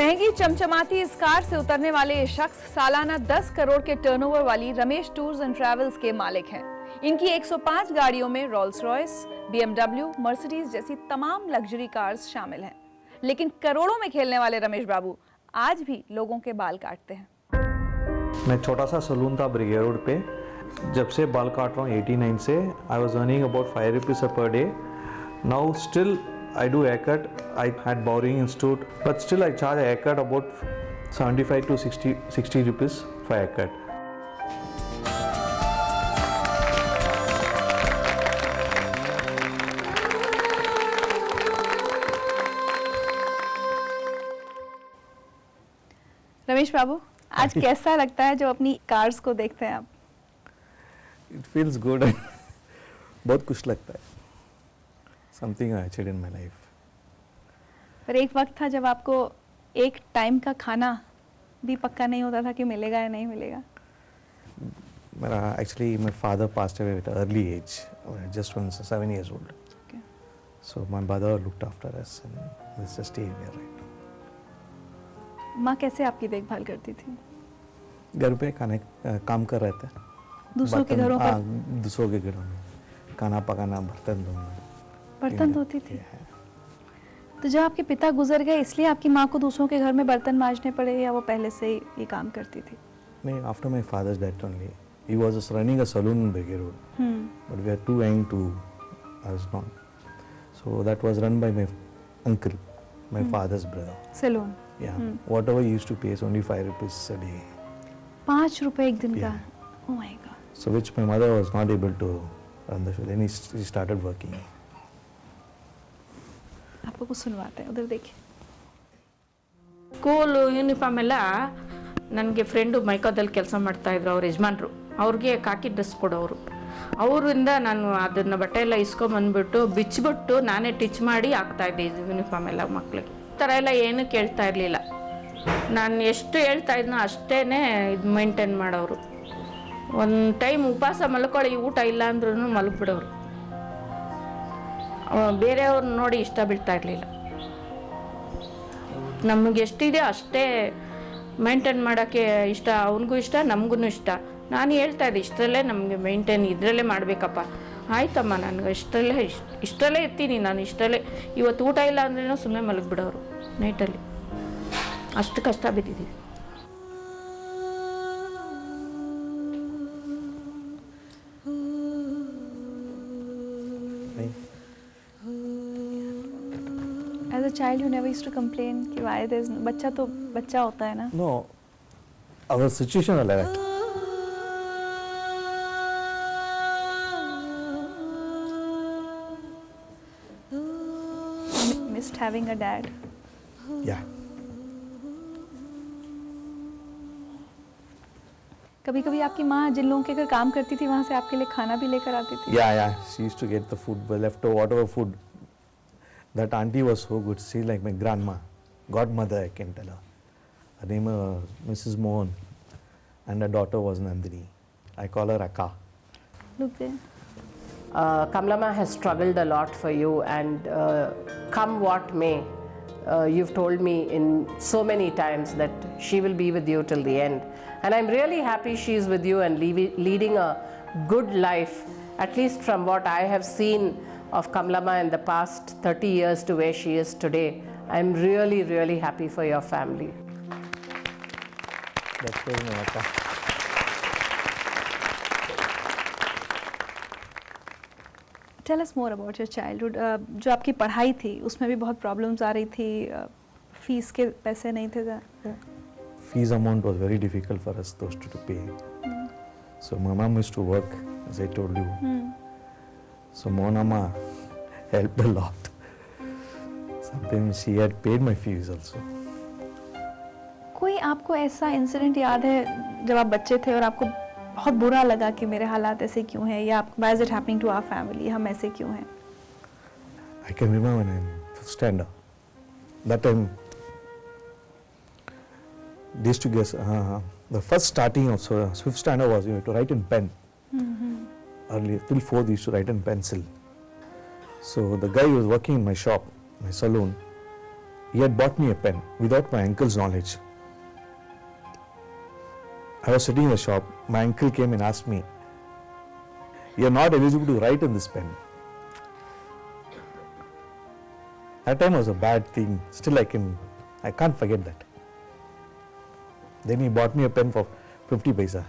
महंगी चमचमाती इस कार से उतरने वाले ये शख्स सालाना 10 करोड़ के टर्नओवर वाली रमेश टूर्स एंड ट्रैवल्स के मालिक हैं। इनकी 105 गाड़ियों में रोल्स रॉयस, BMW, मर्सिडीज जैसी तमाम लग्जरी कार्स शामिल हैं। लेकिन करोड़ों में खेलने वाले रमेश बाबू आज भी लोगों के बाल काटते हैं। मैं छोटा सा सलून था ब्रिगेड रोड पे। जब से बाल काट रहा हूँ 89 से, I was earning about 5 rupees per day. Now still I do haircut. I had Bowring Institute, but still I charge a haircut about 75 to 60 rupees for haircut. Ramesh बाबू, आज कैसा लगता है जब अपनी कार्स को देखते हैं आप? It feels good. बहुत खुश लगता है. Something I achieved in my life. पर एक वक्त था जब आपको एक टाइम का खाना भी पक्का नहीं होता था कि मिलेगा या नहीं मिलेगा। Actually, my father passed away at an early age, just when I was 7 years old. Okay. So my brother looked after us, and let's just stay here right now. माँ कैसे आपकी देखभाल करती थी? घर पे काम कर रहे थे। दूसरों के घरों पर? दूसरों के घरों में खाना पकाना, बर्तन धोना। बर्तन धोती थी। तो जब आपके पिता गुजर गए इसलिए आपकी माँ को दूसरों के घर में बर्तन मांजने पड़े, या वो पहले से ही ये काम करती थी? नहीं, after my father's death only. He was just running a saloon in Brigade Road. But we are too young to us not. So that was run by my uncle, my father's brother. Saloon? Yeah. Whatever he used to pay is only 5 rupees a day. 5 रुपए एक दिन का? Yeah. Oh my God. So which my mother was not able to run the show. Then he started working. आपको कुछ सुनवाते हैं, उधर देखिए। School uniform ಎಲ್ಲ ನನಗೆ ಫ್ರೆಂಡು ಮೈಕೋದಲ್ಲಿ ಕೆಲಸ ಮಾಡ್ತಾಯಿದ್ರು, ಅವ್ರ ಯಜಮಾನ್ರು. ಅವ್ರಿಗೆ ಕಾಕಿ ಡ್ರೆಸ್ ಕೊಡೋರು. ಅವರಿಂದ ನಾನು ಅದನ್ನು ಬಟ್ಟೆ ಎಲ್ಲ ಇಸ್ಕೊಂಬಂದ್ಬಿಟ್ಟು ಬಿಚ್ಚಿಬಿಟ್ಟು ನಾನೇ ಟಿಚ್ ಮಾಡಿ ಹಾಕ್ತಾಯಿದ್ದೆ ಯೂನಿಫಾರ್ಮ್ ಎಲ್ಲ ಮಕ್ಕಳಿಗೆ. ಈ ಥರ ಎಲ್ಲ ಏನೂ ಕೇಳ್ತಾ ಇರಲಿಲ್ಲ. ನಾನು ಎಷ್ಟು ಹೇಳ್ತಾ ಇದ್ನೋ ಅಷ್ಟೇ ಇದು ಮೇಂಟೈನ್ ಮಾಡೋರು. ಒಂದು ಟೈಮ್ ಉಪವಾಸ ಮಲ್ಕೊಳ್ಳಿ, ಊಟ ಇಲ್ಲ ಅಂದ್ರೂ ಮಲಗಿಬಿಡೋರು. ಬೇರೆಯವ್ರನ್ನ ನೋಡಿ ಇಷ್ಟ ಬೀಳ್ತಾ ಇರಲಿಲ್ಲ. ನಮಗೆ ಎಷ್ಟಿದೆ ಅಷ್ಟೇ ಮೇಂಟೈನ್ ಮಾಡೋಕ್ಕೆ ಇಷ್ಟ, ಅವನಿಗೂ ಇಷ್ಟ, ನಮಗೂ ಇಷ್ಟ. ನಾನು ಹೇಳ್ತಾ ಇದ್ದೆ ಇಷ್ಟರಲ್ಲೇ ನಮಗೆ ಮೇಂಟೈನ್ ಇದರಲ್ಲೇ ಮಾಡಬೇಕಪ್ಪ. ಆಯ್ತಮ್ಮ, ನನಗೆ ಇಷ್ಟರಲ್ಲೇ ಇರ್ತೀನಿ ನಾನು, ಇಷ್ಟರಲ್ಲೇ. ಇವತ್ತು ಊಟ ಇಲ್ಲ ಅಂದ್ರೂ ಸುಮ್ಮನೆ ಮಲಗಿಬಿಡೋರು ನೈಟಲ್ಲಿ. ಅಷ್ಟು ಕಷ್ಟ ಬಿದ್ದಿದ್ದೀವಿ. As a child, you never used to complain कि why there's बच्चा तो बच्चा होता है ना? No, our situation was like that. Missed having a dad. Yeah. कभी-कभी आपकी माँ जिन लोगों के घर काम करती थी वहाँ से आपके लिए खाना भी लेकर आती थी? Yeah. She used to get the food, leftover, whatever food. That auntie was so good. She's like my grandma, godmother, I can tell her. Her name was Mrs. Mohan, and her daughter was Nandini. I call her Akka. Look there. Kamlama has struggled a lot for you, and come what may, you've told me in so many times that she will be with you till the end. And I'm really happy she's with you and leading a good life, at least from what I have seen of Kamlama in the past 30 years to where she is today. I'm really, really happy for your family. That's very nice, Akka. Tell us more about your childhood. जो आपकी पढ़ाई थी उसमें भी बहुत problems आ रही थी, fees के पैसे नहीं थे? Fees amount was very difficult for us those to pay. So my mom used to work, as I told you. So Monama helped a lot. Sometimes she had paid my fees also. कोई आपको ऐसा incident याद है जब आप बच्चे थे और आपको बहुत बुरा लगा कि मेरे हालात ऐसे क्यों हैं, या why is it happening to our family, हम ऐसे क्यों हैं? I can remember when I'm fifth standard. That time, they used to guess. The first starting of fifth standard was you had to write in pen. Earlier, till 4th, we used to write in pencil. So the guy who was working in my shop, my saloon, He had bought me a pen without my uncle's knowledge. I was sitting in the shop. My uncle came and asked me, "You are not eligible to write in this pen." That time was a bad thing. Still, I can't forget that. Then he bought me a pen for 50 paisa.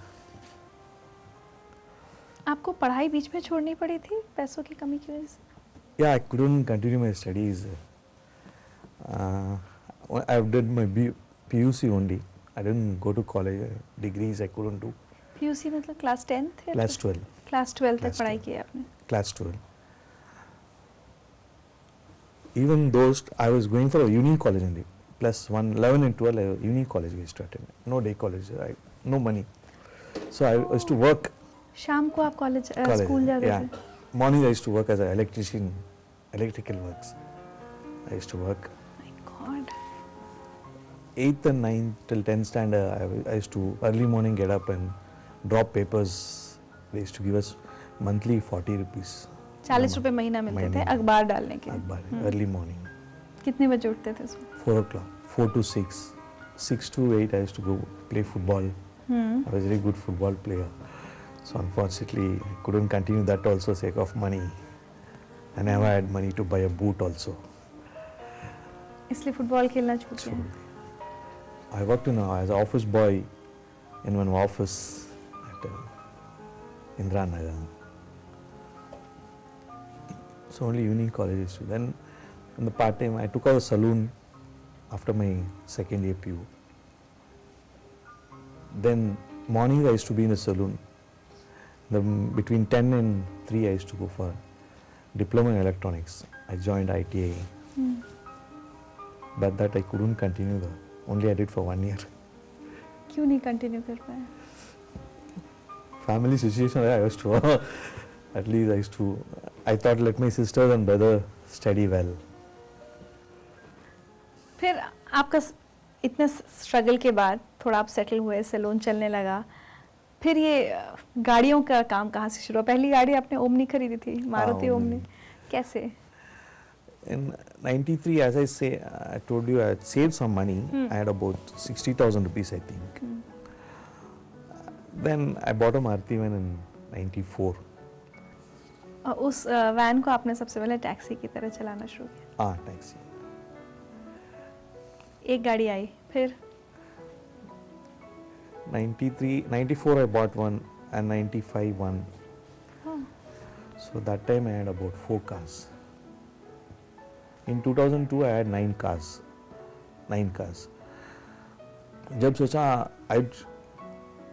आपको पढ़ाई बीच में छोड़नी पड़ी थी पैसों की कमी की वजह से? Yeah, I couldn't continue my studies. I did my PUC only. I didn't go to college. Degrees I couldn't do. PUC मतलब क्लास 10th? Class 12. क्लास 12 तक Class पढ़ाई 12. की है आपने? Class 12. Even those, I was going for a union college only. Plus 1, 11 and 12, union college I used to attend. No day college, no money. So I used to work. शाम को आप college school जाते Yeah. थे? Morning I used to work as an electrician, electrical works. I used to work. My God. 8th and 9th till 10th standard, I used to early morning get up and drop papers. They used to give us monthly 40 rupees. 40 रुपए महीना मिलते थे महीने। अखबार डालने के? Early morning. कितने बजे उठते थे सुबह? 4 o'clock, 4 to 6. 6 to 8 I used to go play football. I was a very good football player. So unfortunately, I couldn't continue that also sake of money. I never had money to buy a boot also. इसलिए football खेलना छूट So गया? I worked as an office boy in one office at Indira Nagar. So only evening college. Then in the part time I took out a saloon after my second year PU. Then morning I used to be in the saloon. Between 10 and 3 I used to go for diploma in electronics. I joined ITI. But that I couldn't continue. Only I did for 1 year. क्यों नहीं continue कर पाए? Family situation I used to at least I thought let my sisters and brother study well. फिर आपका इतने struggle के बाद थोड़ा आप सेटल हुए, सैलून चलने लगा, फिर ये गाड़ियों का काम कहाँ से शुरू हुआ? पहली गाड़ी आपने ओमनी खरीदी थी, मारुति ओमनी, कैसे? In 93, as I say, I told you I had saved some money. I had about 60,000 rupees, I think. Then I bought a Maruti van in 94. और उस वैन को आपने सबसे पहले टैक्सी की तरह चलाना शुरू किया? Taxi. एक गाड़ी आई, फिर? 94 I bought one and 95 one. So that time I had about 4 cars. In 2002 I had 9 cars. 9 cars. जब सोचा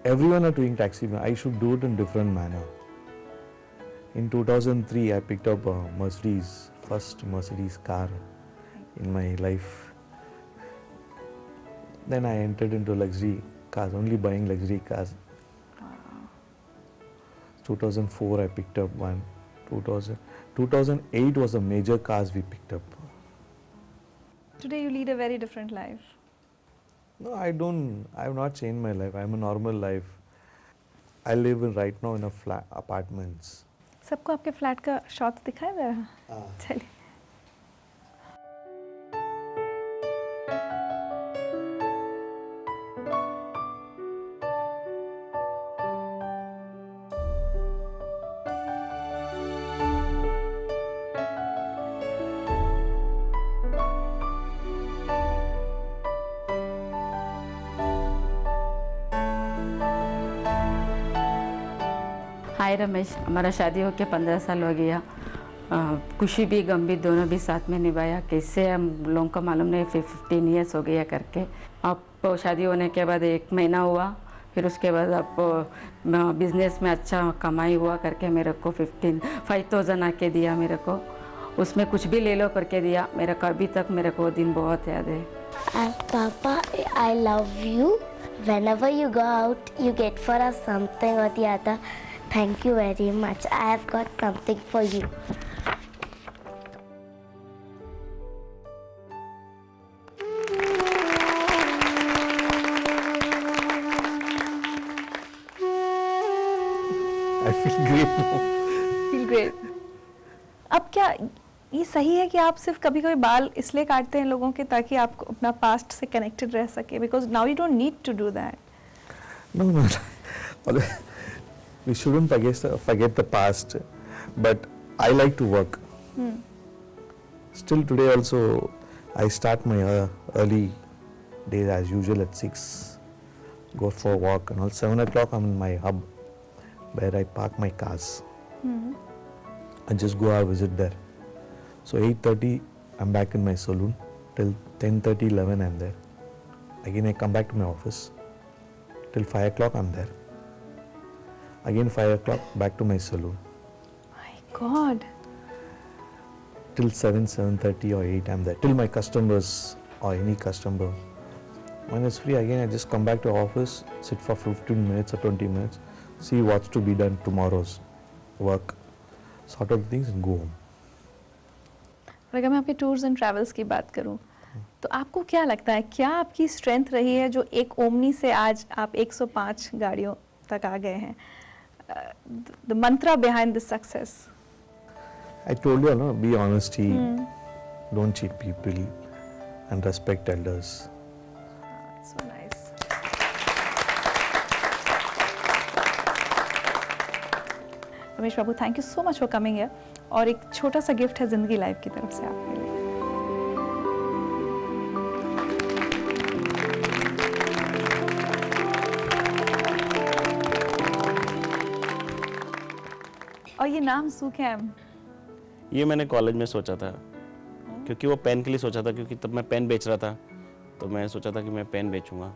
everyone are doing taxi, I should do it in different manner. In 2003 I picked up a first Mercedes car in my life. Then I entered into luxury cars, only buying luxury cars. 2004 I picked up one. 2008 was the major cars we picked up. Today you lead a very different life. No, I have not changed my life. I am a normal life. I live right now in a flat apartments. सबको आपके flat का shot दिखाया जरा? चलिए। हाय रमेश, हमारा शादी होके 15 साल हो गया। खुशी भी गम भी दोनों भी साथ में निभाया। कैसे हम लोगों को मालूम नहीं, 15 ईयर्स हो गया करके। अब शादी होने के बाद 1 महीना हुआ, फिर उसके बाद अब बिज़नेस में अच्छा कमाई हुआ करके मेरे को 5,000 आके दिया मेरे को। उसमें कुछ भी ले लो करके दिया मेरे को। अभी तक मेरे को वो दिन बहुत याद है। Papa, I love you. Whenever you go out, you get for us something or the other. Thank you very much. I have got something for you. I feel great now. Feel great. अब क्या ये सही है कि आप सिर्फ कभी कभी बाल इसलिए काटते हैं लोगों के ताकि आप अपना पास्ट से कनेक्टेड रह सके, because now you don't need to do that? No. We shouldn't forget the past, but I like to work. Still today also, I start my early days as usual at 6, go for a walk, and all 7 o'clock I'm in my hub where I park my cars. I just go out visit there. So 8:30 I'm back in my saloon till 10:30, 11 I'm there. Again I come back to my office till 5 o'clock I'm there. Again 5 o'clock back to my saloon My God. till 7, 7:30 or 8 I'm there till my customers or any customer. When it's free again I just come back to office, sit for 15 minutes or 20 minutes, see what's to be done tomorrow's work, sort of things and go home. और अगर मैं आपके tours and travels की बात करूं तो आपको क्या लगता है, क्या आपकी स्ट्रेंथ रही है जो एक ओमनी से आज आप 105 गाड़ियों तक आ गए हैं? The Mantra behind this success? I told you, no, be honesty, don't cheat people and respect elders. So nice. Ramesh Babu, thank you so much for coming here. और एक छोटा सा गिफ्ट है जिंदगी लाइफ की तरफ से आपके लिए। और ये नाम सुखैम, ये मैंने कॉलेज में सोचा था, क्योंकि वो पेन के लिए सोचा था, क्योंकि तब मैं पेन बेच रहा था, तो मैं सोचा था कि मैं पेन बेचूंगा।